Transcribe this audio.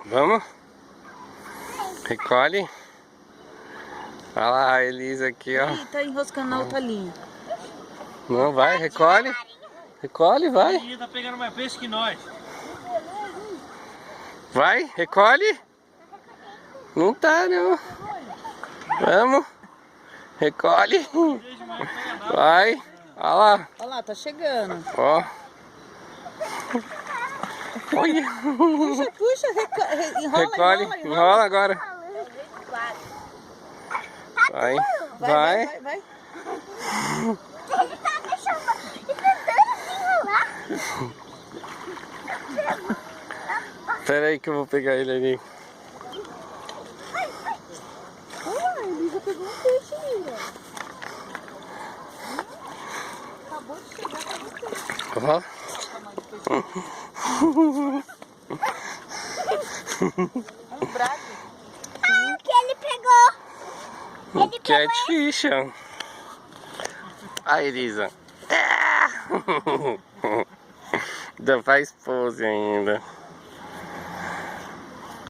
Vamos? Recolhe. Olha lá a Elisa aqui, ó. Ih, tá enroscando na outra linha. Não, vai, recolhe. Recolhe, vai. Ele tá pegando mais peixe que nós. Vai, recolhe. Não tá, não. Vamos. Recolhe. Vai. Olha lá. Olha lá, tá chegando. Ó. Olha. Puxa, puxa, enrola, Recolhe. enrola, enrola. Enrola agora. Vai. Vai. Vai. Ele tá deixando enrolar. Espera aí que eu vou pegar ele ali. A Elisa pegou um peixe ali, acabou de chegar pra você. Ó. Um brado. Ah, que ele pegou. Ele pegou. Catfish, ó. A Elisa. Ainda faz pose ainda.